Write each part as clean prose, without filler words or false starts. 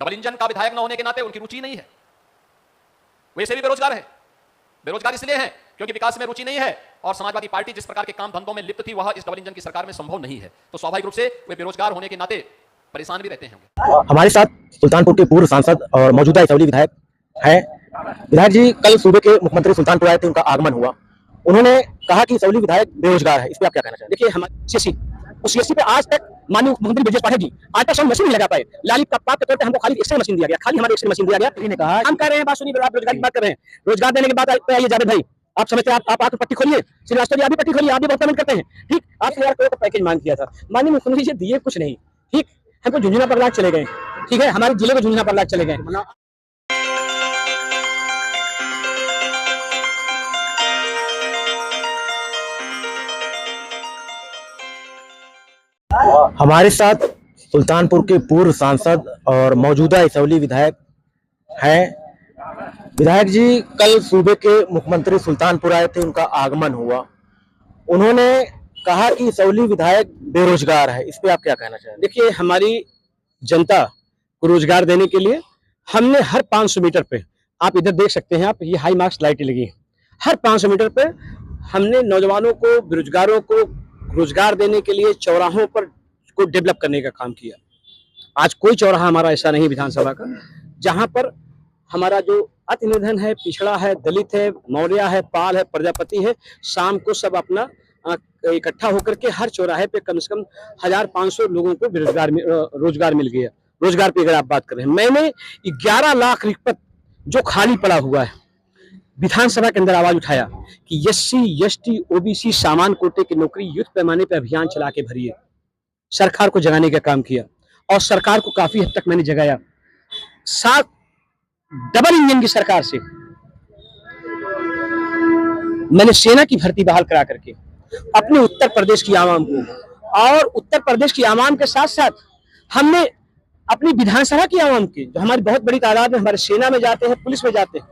Double engine का विधायक न होने के नाते उनकी रुचि नहीं है, वैसे भी बेरोजगार है। बेरोजगार इसलिए है क्योंकि विकास में रुचि नहीं है और समाजवादी पार्टी जिस प्रकार के काम धंधों में लिप्त थी वह इस डबल इंजन की सरकार में संभव नहीं है, तो स्वाभाविक रूप से वे बेरोजगार होने के नाते परेशान भी रहते हैं। हमारे साथ सुल्तानपुर के पूर्व सांसद और मौजूदा इसौली विधायक हैं। विधायक जी कल सूबे के मुख्यमंत्री सुल्तानपुर आए थे, उनका आगमन हुआ। उन्होंने कहा कि इसौली विधायक बेरोजगार है, इस पर आप क्या कहना चाहते हैं? देखिए, हमारे सीएससी पे आज तक माननीय मुख्यमंत्री ब्रजेश पाठक जी अल्ट्रासाउंड मशीन नहीं लगा पाए। लाली का पाप के तौर पे हमको खाली एक्सरे मशीन दिया गया, खाली हमारे एक्सरे मशीन दिया गया। ने कहा हम कह रहे हैं, बात सुनिए, आप रोजगार की बात कर रहे हैं। रोजगार देने के बाद आइए जावेद भाई, आप समझते हैं, आप आकर पट्टी खोलिए, श्रीवास्तव जी आप भी पट्टी खोलिए, आप भी बहुत कमेंट करते हैं। ठीक, 8,000 करोड़ का पैकेज मांग किया था, माननीय मुख्यमंत्री जी दिए कुछ नहीं। ठीक, हमको झुंझुना पर लाख चले गए। ठीक है, हमारे जिले को झुंझुना पर लाख चले गए। हमारे साथ सुल्तानपुर के पूर्व सांसद और मौजूदा इसौली विधायक हैं। विधायक जी कल सूबे के मुख्यमंत्री सुल्तानपुर आए थे, उनका आगमन हुआ। उन्होंने कहा कि इसौली विधायक बेरोजगार है, इस पे आप क्या कहना चाहेंगे? देखिए, हमारी जनता को रोजगार देने के लिए हमने हर 500 मीटर पे, आप इधर देख सकते हैं, आप ये हाई मार्क्स लाइटें लगी, हर 500 मीटर पे हमने नौजवानों को, बेरोजगारों को रोजगार देने के लिए चौराहों पर को डेवलप करने का काम किया। आज कोई चौराहा हमारा ऐसा नहीं विधानसभा का जहां पर हमारा जो अति निर्धन है, पिछड़ा है, दलित है, मौर्य है, पाल है, प्रजापति है, शाम को सब अपना इकट्ठा होकर के हर चौराहे पे कम से कम 1,500 लोगों को रोजगार मिल गया। रोजगार पे अगर आप बात कर रहे हैं, मैंने 11 लाख रिक्पत जो खाली पड़ा हुआ है विधानसभा के अंदर आवाज उठाया कि एससी, एसटी, ओबीसी, सामान्य कोटे की नौकरी युद्ध पैमाने पर अभियान चला के भरिए। सरकार को जगाने का काम किया और सरकार को काफी हद तक मैंने जगाया। 7 डबल इंजन की सरकार से मैंने सेना की भर्ती बहाल करा करके अपने उत्तर प्रदेश की आवाम को, और उत्तर प्रदेश की आवाम के साथ साथ हमने अपनी विधानसभा की आवाम की, जो हमारी बहुत बड़ी तादाद में हमारे सेना में जाते हैं, पुलिस में जाते हैं,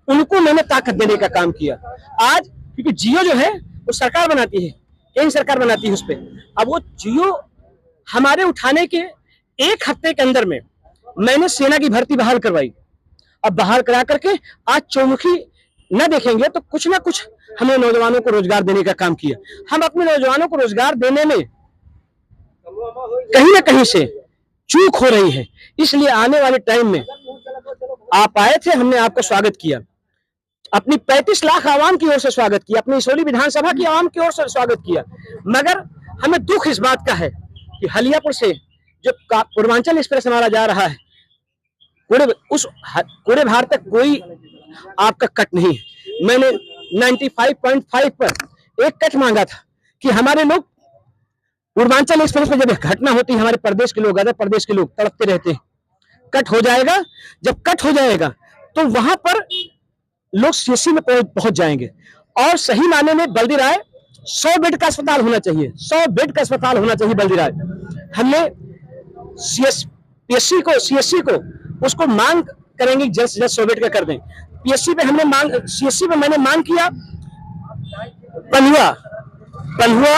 उनको मैंने ताकत देने का काम किया। आज क्योंकि जियो जो है वो सरकार बनाती है, केंद्र सरकार बनाती है उस पर, अब वो जियो हमारे उठाने के 1 हफ्ते के अंदर में मैंने सेना की भर्ती बहाल करवाई। अब बहाल करा करके आज चौमुखी न देखेंगे तो कुछ ना कुछ हमने नौजवानों को रोजगार देने का काम किया। हम अपने नौजवानों को रोजगार देने में कहीं ना कहीं से चूक हो रही है, इसलिए आने वाले टाइम में आप आए थे, हमने आपका स्वागत किया, अपनी 35 लाख आवाम की ओर से स्वागत किया, अपनी इसौली विधानसभा की आवाम की ओर से स्वागत किया। मगर हमें दुख इस बात का है कि हलियापुर से जो पूर्वांचल एक्सप्रेस हमारा जा रहा है, पूरे भारत तक कोई आपका कट नहीं है। मैंने 95.5 पर एक कट मांगा था कि हमारे लोग पूर्वांचल एक्सप्रेस में जब घटना होती है, हमारे प्रदेश के लोग, अदर प्रदेश के लोग तड़पते रहते हैं। कट हो जाएगा, जब कट हो जाएगा तो वहां पर लोग सीएससी में पहुंच जाएंगे और सही माने में बल्दी राय 100 बेड का अस्पताल होना चाहिए, 100 बेड का अस्पताल होना चाहिए बल्दी राय। हमने सीएससी को उसको मांग करेंगे जल्द से जल्द 100 बेड का कर दें। पीएससी पे हमने मांग, सीएससी पे मैंने मांग किया पन्हुआ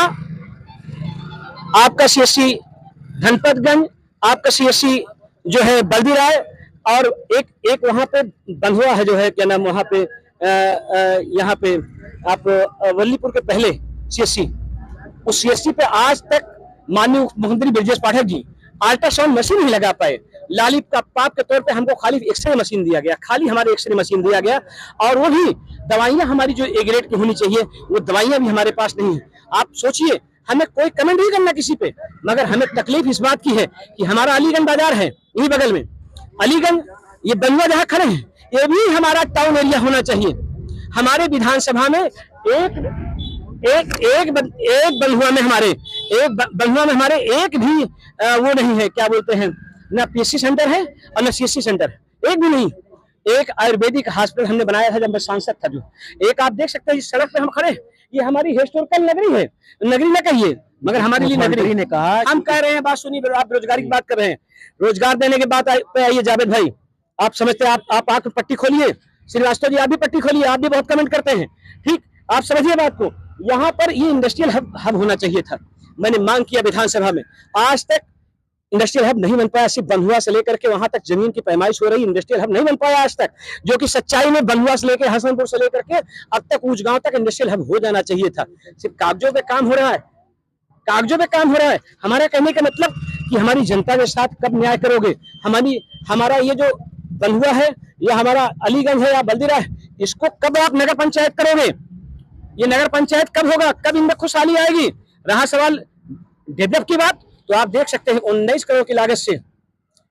आपका सीएससी, धनपतगंज आपका सीएससी जो है बल्दी राय, और एक वहां पे बंधुआ है जो है, क्या नाम, वहां पे यहाँ पे आप वल्लीपुर के पहले सीएससी, उस सीएससी पे आज तक माननीय मुख्यमंत्री ब्रजेश पाठक जी अल्ट्रासाउंड मशीन नहीं लगा पाए। लाली का पाप के तौर पे हमको खाली एक्सरे मशीन दिया गया, खाली हमारे एक्सरे मशीन दिया गया, और वो भी दवाइयां हमारी जो ए ग्रेड की होनी चाहिए वो दवाइयां भी हमारे पास नहीं है। आप सोचिए, हमें कोई कमेंट नहीं करना किसी पे, मगर हमें तकलीफ इस बात की है कि हमारा अलीगंज बाजार है यही बगल में, अलीगंज ये बंधुआ जहाँ खड़े हैं ये भी हमारा टाउन एरिया होना चाहिए। हमारे विधानसभा में एक बंधुआ में हमारे एक भी वो नहीं है, क्या बोलते हैं, ना पीएससी सेंटर है और ना सीएससी सेंटर है, एक भी नहीं। एक आयुर्वेदिक हॉस्पिटल हमने बनाया था जब मैं सांसद था, जो एक आप देख सकते हैं इस सड़क पे हम खड़े, ये हमारी हिस्टोरिकल नगरी है, नगरी ना कहिए मगर हमारे लिए नगरी ने कहा। हम कह रहे हैं, बात सुनिए, आप बेरोजगारी की बात कर रहे हैं, रोजगार देने के बाद पे आइए जावेद भाई, आप समझते हैं, आप आकर पट्टी खोलिए, श्रीवास्तव जी आप भी पट्टी खोलिए, आप भी बहुत कमेंट करते हैं। ठीक, आप समझिए बात को, यहाँ पर ये इंडस्ट्रियल हब होना चाहिए था। मैंने मांग किया विधानसभा में, आज तक इंडस्ट्रियल हब नहीं बन पाया। सिर्फ बंधुआ से लेकर के वहां तक जमीन की पैमाइश हो रही, इंडस्ट्रियल हब नहीं बन पाया आज तक, जो कि सच्चाई में बंधुआ से लेकर हसनपुर से लेकर के अब तक ऊंचगांव तक इंडस्ट्रियल हब हो जाना चाहिए था। सिर्फ कागजों पे काम हो रहा है, कागजों पे काम हो रहा है। हमारा कहने का मतलब कि हमारी जनता के साथ कब न्याय करोगे? हमारा ये जो बंधुआ है या हमारा अलीगंज है या बल्दिरा है, इसको कब आप नगर पंचायत करोगे? ये नगर पंचायत कब होगा? कब इनमें खुशहाली आएगी? रहा सवाल डेवलप की बात, तो आप देख सकते हैं 19 करोड़ की लागत से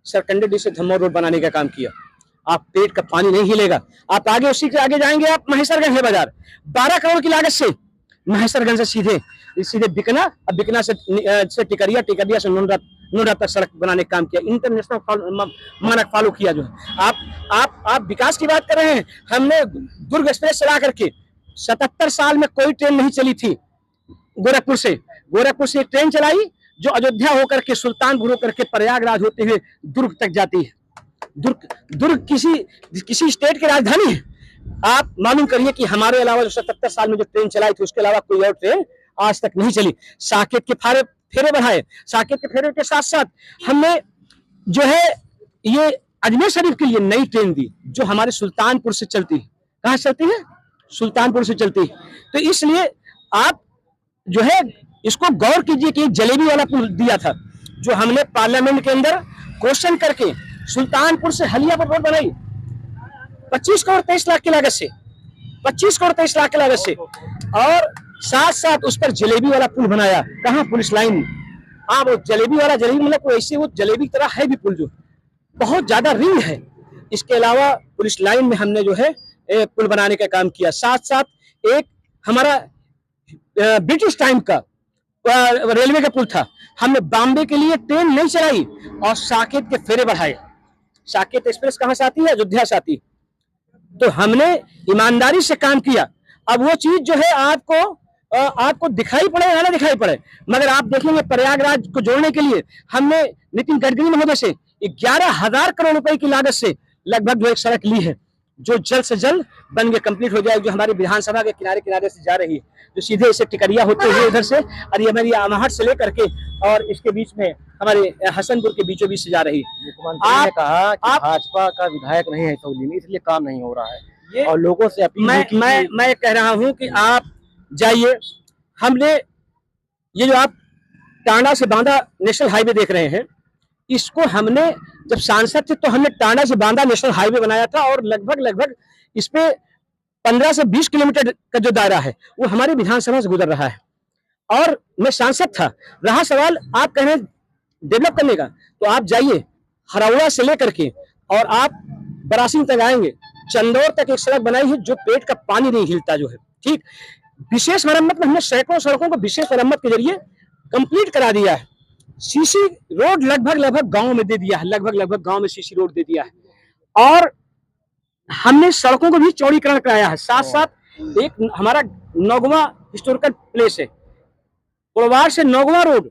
सरकंडी से धम्मो रोड बनाने का काम किया। आप पेट का पानी नहीं हिलेगा। आप आगे उसी के आगे जाएंगे, आप महेशरगंज है बाजार, 12 करोड़ की लागत से महेशरगंज से सीधे बिकना, अब बिकना से टिकरिया, टिकरिया से नोरा तक सड़क बनाने का काम किया। इंटरनेशनल मानक फॉलो किया जो है। आप विकास की बात कर रहे हैं। हमने दुर्ग एक्सप्रेस चला करके 77 साल में कोई ट्रेन नहीं चली थी। गोरखपुर से एक ट्रेन चलाई जो अयोध्या होकर के सुल्तानपुर होकर के प्रयागराज होते हुए दुर्ग तक जाती है। दुर्ग किसी स्टेट की राजधानी है। आप मालूम करिए कि हमारे अलावा जो 77 साल में जो ट्रेन चलाई थी उसके अलावा कोई और ट्रेन आज तक नहीं चली। साकेत के फेरे बढ़ाए। साकेत के फेरे के साथ साथ हमने जो है ये अजमेर शरीफ के लिए नई ट्रेन दी जो हमारे सुल्तानपुर से चलती है। कहाँ चलती है? सुल्तानपुर से चलती है। तो इसलिए आप जो है इसको गौर कीजिए कि एक जलेबी वाला पुल दिया था जो हमने पार्लियामेंट के अंदर क्वेश्चन करके सुल्तानपुर से हलिया पर रोड बनाई 25 करोड़ 23 लाख की लागत से, 25 करोड़ 23 लाख की लागत से, और साथ साथ उस पर जलेबी वाला पुल बनाया। कहाँ? पुलिस लाइन में। वो जलेबी मतलब कोई ऐसी वो जलेबी की तरह है भी पुल, जो बहुत ज्यादा रिंग है। इसके अलावा पुलिस लाइन में हमने जो है पुल बनाने का काम किया। साथ साथ एक हमारा ब्रिटिश टाइम का रेलवे का पुल था। हमने बॉम्बे के लिए ट्रेन नहीं चलाई और साकेत के फेरे बढ़ाए। साकेत एक्सप्रेस कहाँ से आती है? अयोध्या से आती। तो हमने ईमानदारी से काम किया। अब वो चीज जो है आपको दिखाई पड़े या ना दिखाई पड़े, मगर आप देखेंगे प्रयागराज को जोड़ने के लिए हमने नितिन गडकरी महोदय से 11,000 करोड़ रुपए की लागत से लगभग जो एक सड़क ली है जो जल्द से जल्द बन के कंप्लीट हो जाएगी, जो हमारी विधानसभा के किनारे किनारे से जा रही है, जो सीधे इसे टिकरिया होते हुए इधर से और ये हमारी आमाहट से लेकर के और इसके बीच में हमारे हसनपुर के बीचों बीच से जा रही है। मुख्यमंत्री ने कहा कि भाजपा का विधायक नहीं है सौली में, इसलिए काम नहीं हो रहा है और लोगों से अपील मैं कह रहा हूं कि आप जाइए। हमने ये जो आप टांडा से बांदा नेशनल हाईवे देख रहे हैं, इसको हमने जब सांसद थे तो हमने टांडा से बांदा नेशनल हाईवे बनाया था और लगभग इस पे 15 से 20 किलोमीटर का जो दायरा है वो हमारी विधानसभा से गुजर रहा है और मैं सांसद था। रहा सवाल आप कह रहे हैं डेवलप करने का, तो आप जाइए हरौड़ा से लेकर के और आप बरासिन तक आएंगे, चंदौर तक एक सड़क बनाई है जो पेट का पानी नहीं हिलता जो है। ठीक, विशेष मरम्मत में हमने सैकड़ों सड़कों को विशेष मरम्मत के जरिए कंप्लीट करा दिया है। सीसी रोड लगभग गांव में दे दिया है, लगभग गांव में सीसी रोड दे दिया है और हमने सड़कों को भी चौड़ीकरण कराया है। साथ साथ एक हमारा नौगवा हिस्टोरिकल प्लेस है, कुड़वार से नौगवा रोड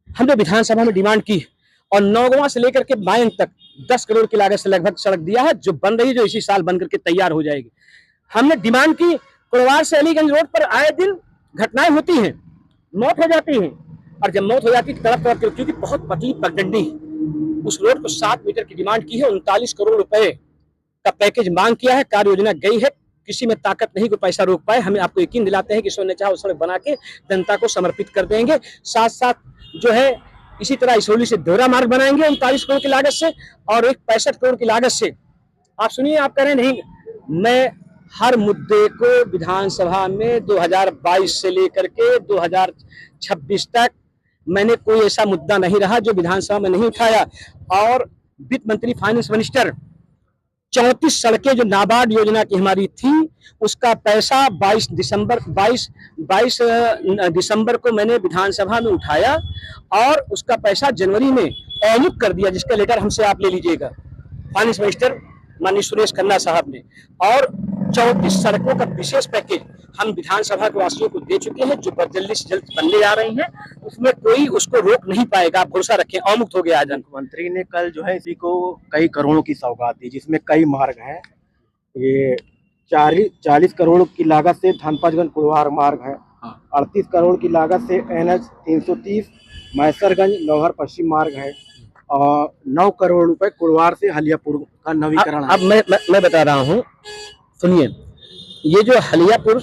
हमने विधानसभा में डिमांड की और नौगवा से लेकर के बायंग तक 10 करोड़ की लागत से लगभग सड़क दिया है जो बन रही है, जो इसी साल बन करके तैयार हो जाएगी। हमने डिमांड की, कुड़वार से अलीगंज रोड पर आए दिन घटनाएं होती हैं, मौत हो जाती है और जब मौत हो जाती है तड़प तड़प क्योंकि बहुत पतली पगडंडी है, उस रोड को 7 मीटर की डिमांड की है, 39 करोड़ रुपए का पैकेज मांग किया है, कार्य योजना गई है, किसी में ताकत नहीं कोई पैसा रोक पाए। हमें आपको यकीन दिलाते हैं कि ईश्वर ने चाहा उस सड़क बना के जनता को समर्पित कर देंगे। साथ साथ जो है इसी तरह इसौली से दोहरा मार्ग बनाएंगे 39 करोड़ की लागत से और एक 65 करोड़ की लागत से। आप सुनिए, आप कह रहे नहीं, मैं हर मुद्दे को विधानसभा में 2022 से लेकर के 2026 तक मैंने कोई ऐसा मुद्दा नहीं रहा जो विधानसभा में नहीं उठाया और वित्त मंत्री फाइनेंस मिनिस्टर 34 सड़कें जो नाबार्ड योजना की हमारी थी उसका पैसा 22 दिसंबर को मैंने विधानसभा में उठाया और उसका पैसा जनवरी में अवमुक्त कर दिया, जिसका लेटर हमसे आप ले लीजिएगा, फाइनेंस मिनिस्टर माननीय सुरेश खन्ना साहब ने। और 34 सड़कों का विशेष पैकेज हम विधानसभा के वासियों को दे चुके हैं जो जल्दी से जल्द बनने जा रही हैं, उसमें कोई उसको रोक नहीं पाएगा, आप भरोसा रखें, अवमुक्त हो गया। मुख्यमंत्री ने कल जो है इसी को कई करोड़ों की सौगात दी जिसमें कई मार्ग हैं। ये 40 करोड़ की लागत से धनपतगंज कुड़वार मार्ग है, 38 करोड़ की लागत से NH 330 मैसरगंज नौहर पश्चिम मार्ग है, और 9 करोड़ रुपए कुड़वार से हलियापुर का नवीकरण है। अब मैं बता रहा हूँ, सुनिए, ये जो हलियापुर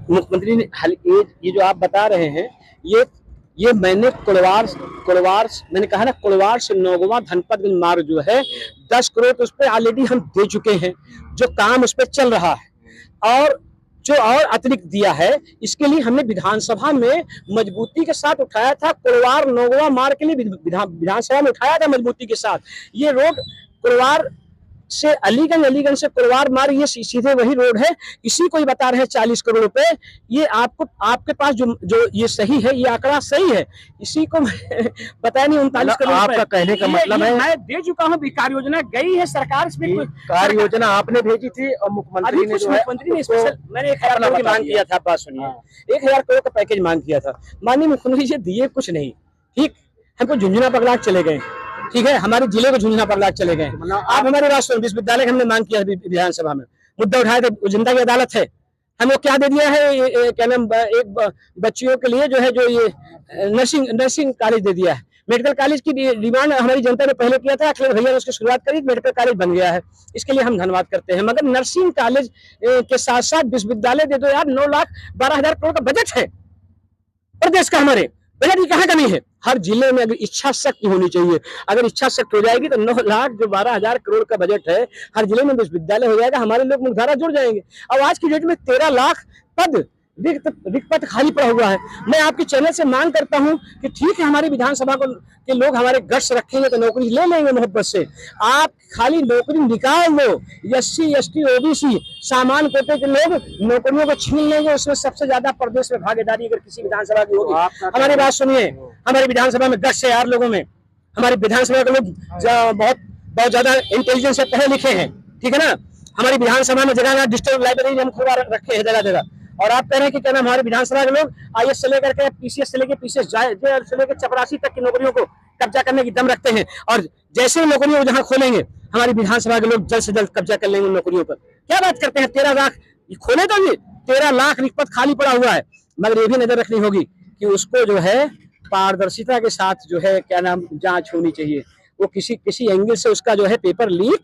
मुख्यमंत्री ने ये जो आप बता रहे हैं, ये मैंने कुड़वार मैंने कहा ना, कुड़वार से नौगवा धनपतगंज मार्ग जो है 10 करोड़ उस पर ऑलरेडी हम दे चुके हैं, जो काम उस पर चल रहा है। और जो और अतिरिक्त दिया है, इसके लिए हमने विधानसभा में मजबूती के साथ उठाया था। कुड़वार नौगवा मार्ग के लिए विधानसभा में उठाया था मजबूती के साथ। ये रोड कुड़वार से अलीगंज से कुड़वार मार्ग, ये सीधे वही रोड है। इसी को ही बता रहे हैं 40 करोड़ रुपए। ये आपके पास जो ये सही है, ये आंकड़ा सही है, इसी को बताया नहीं 39 करोड़। आपका कहने का मतलब है मैं दे चुका हूँ, कार्य योजना गई है सरकार, इसमें कार्य योजना आपने भेजी थी और मुख्यमंत्री ने स्पेशल मैंने 1000 करोड़ की मांग किया था। बात सुनिए, 1000 करोड़ का पैकेज मांग किया था, माननीय मुख्यमंत्री जी दिए कुछ नहीं। ठीक, हमको झुंझुनू पगलाट चले गए, ठीक है, हमारे जिले को झुंझुनू पगलाट चले गए। आप हमारी बात सुन, विश्वविद्यालय हमने मांग किया विधानसभा में, मुद्दा उठाए थे, जनता की अदालत है, हमको क्या दे दिया है, क्या नाम, एक बच्चियों के लिए जो है, जो ये नर्सिंग कॉलेज दे दिया है। मेडिकल कॉलेज की डिमांड हमारी जनता ने पहले किया था, अखिलेश भैया ने उसकी शुरुआत करी, मेडिकल कॉलेज बन गया है, इसके लिए हम धन्यवाद करते हैं। मगर नर्सिंग कॉलेज के साथ साथ विश्वविद्यालय दे दो यार। 9,12,000 करोड़ का बजट है प्रदेश का, हमारे बजट की कहाँ कमी है? हर जिले में अगर इच्छा शक्ति होनी चाहिए, अगर इच्छा शक्ति हो जाएगी तो 9,12,000 करोड़ का बजट है, हर जिले में विश्वविद्यालय हो जाएगा, हमारे लोग मुख्यधारा जुड़ जाएंगे। अब आज की डेट में 13 लाख पद रिक्त पद खाली पड़ा हुआ है। मैं आपके चैनल से मांग करता हूं कि ठीक है, हमारी विधानसभा के लोग हमारे गट्स रखेंगे तो नौकरी ले लेंगे मोहब्बत से। आप खाली नौकरी निकाल दो, SC ST OBC सामान्य कोटे के लोग नौकरियों को छीन लेंगे, उसमें सबसे ज्यादा प्रदेश में भागीदारी अगर किसी विधानसभा की होगी। हमारी बात सुनिए, हमारी विधानसभा में गट्स है यार लोगों में, हमारी विधानसभा के लोग बहुत ज्यादा इंटेलिजेंस से पढ़े लिखे हैं, ठीक है ना। हमारी विधानसभा में जगह डिजिटल लाइब्रेरी हम खुलवा रखे हैं जगह जगह। और आप कह रहे हैं कि क्या नाम, हमारे विधानसभा के लोग IAS से लेकर के PCS से लेकर PCS से लेकर चपरासी तक की नौकरियों को कब्जा करने की दम रखते हैं। और जैसे ही नौकरियों जहां खोलेंगे, हमारी विधानसभा के लोग जल्द से जल्द कब्जा कर लेंगे उन नौकरियों पर। क्या बात करते हैं, 13 लाख खोले तो नहीं, 13 लाख रिक्त पद खाली पड़ा हुआ है। मगर ये भी नजर रखनी होगी कि उसको जो है पारदर्शिता के साथ जो है क्या नाम जांच होनी चाहिए। वो किसी एंगल से उसका जो है पेपर लीक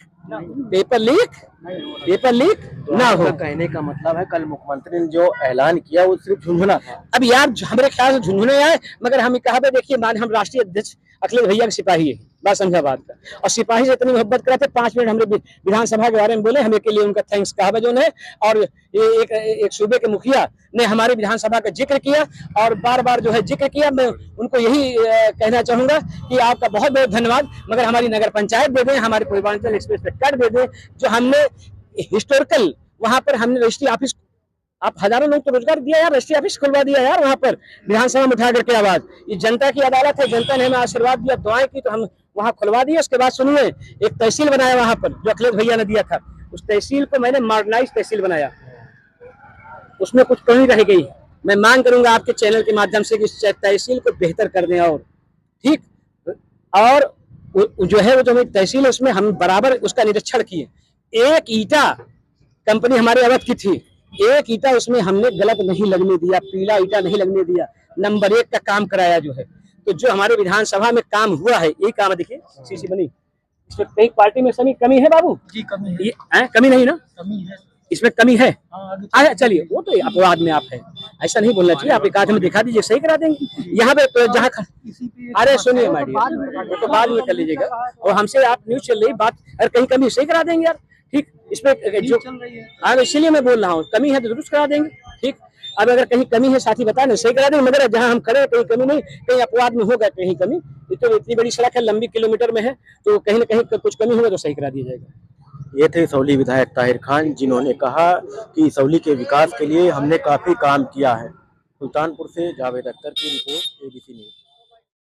ना हो। कहने का मतलब है कल मुख्यमंत्री ने जो ऐलान किया वो सिर्फ झुंझुनू था। अब यार हमारे ख्याल से झुंझुनू आए, मगर हम कहा देखिए, हम राष्ट्रीय अध्यक्ष अखिलेश भैया के सिपाही है, बात समझा बात का। और सिपाही से इतनी मोहब्बत कराते, 5 मिनट हमने विधानसभा के बारे में बोले, हमें के लिए उनका थैंक्स कहा जो है। और एक सूबे के मुखिया ने हमारी विधानसभा का जिक्र किया और बार बार जो है जिक्र किया। मैं उनको यही कहना चाहूंगा कि आपका बहुत बहुत धन्यवाद, मगर हमारी नगर पंचायत दे दें, हमारे पूर्वांचल एक्सप्रेस पे कट दे दें, जो हमने हिस्टोरिकल वहां पर हमने रजिस्ट्री ऑफिस, आप हजारों लोग तो रोजगार दिया यार, रजिस्ट्री ऑफिस खुलवा दिया यार वहां पर विधानसभा में उठा करके आवाज। ये जनता की अदालत है, जनता ने हमें आशीर्वाद दिया, दुआएं की, तो हम वहां खुलवा दिए। उसके बाद सुनिए, एक तहसील बनाया वहां पर जो अखिलेश भैया ने दिया था, उस तहसील को मैंने मॉडर्नाइज तहसील बनाया, उसमें कुछ कमी रह गई। मैं मांग करूंगा आपके चैनल के माध्यम से कि इस तहसील को बेहतर कर दें। और ठीक, और जो है वो जो तहसील है उसमें हम बराबर उसका निरीक्षण किए। एक ईटा कंपनी हमारे अवध की थी, एक ईटा उसमें हमने गलत नहीं लगने दिया, पीला ईटा नहीं लगने दिया, नंबर 1 का काम कराया जो है। तो जो हमारे विधानसभा में काम हुआ है, ये काम देखिए, सीसी बनी, इसमें कई पार्टी में कमी है बाबू जी, कमी है, कमी नहीं ना, कमी है, इसमें कमी है। चलिए, वो तो अपवाद में आप है, ऐसा नहीं बोलना चाहिए। आप एक आध में दिखा दीजिए, सही करा देंगे यहाँ पे तो जहाँ। अरे सुनिए वो तो बाद में कर लीजिएगा, और हमसे आप न्यूज चल रही बात, अगर कहीं कमी सही करा देंगे यार। ठीक, इसमें जो इसीलिए मैं बोल रहा हूँ, कमी है तो दुरुस्त करा देंगे। ठीक, अब अगर कहीं कमी है साथी बता दें, सही करा देंगे। मगर जहाँ हम खड़े कहीं कमी नहीं, कहीं अपवाद में होगा कहीं कमी, तो इतनी बड़ी सड़क है, लंबी किलोमीटर में है, तो कहीं ना कहीं कुछ कमी होगा तो सही करा दिया जाएगा। ये थे इसौली विधायक ताहिर खान, जिन्होंने कहा कि इसौली के विकास के लिए हमने काफी काम किया है। सुल्तानपुर से जावेद अख्तर की रिपोर्ट, ABC न्यूज।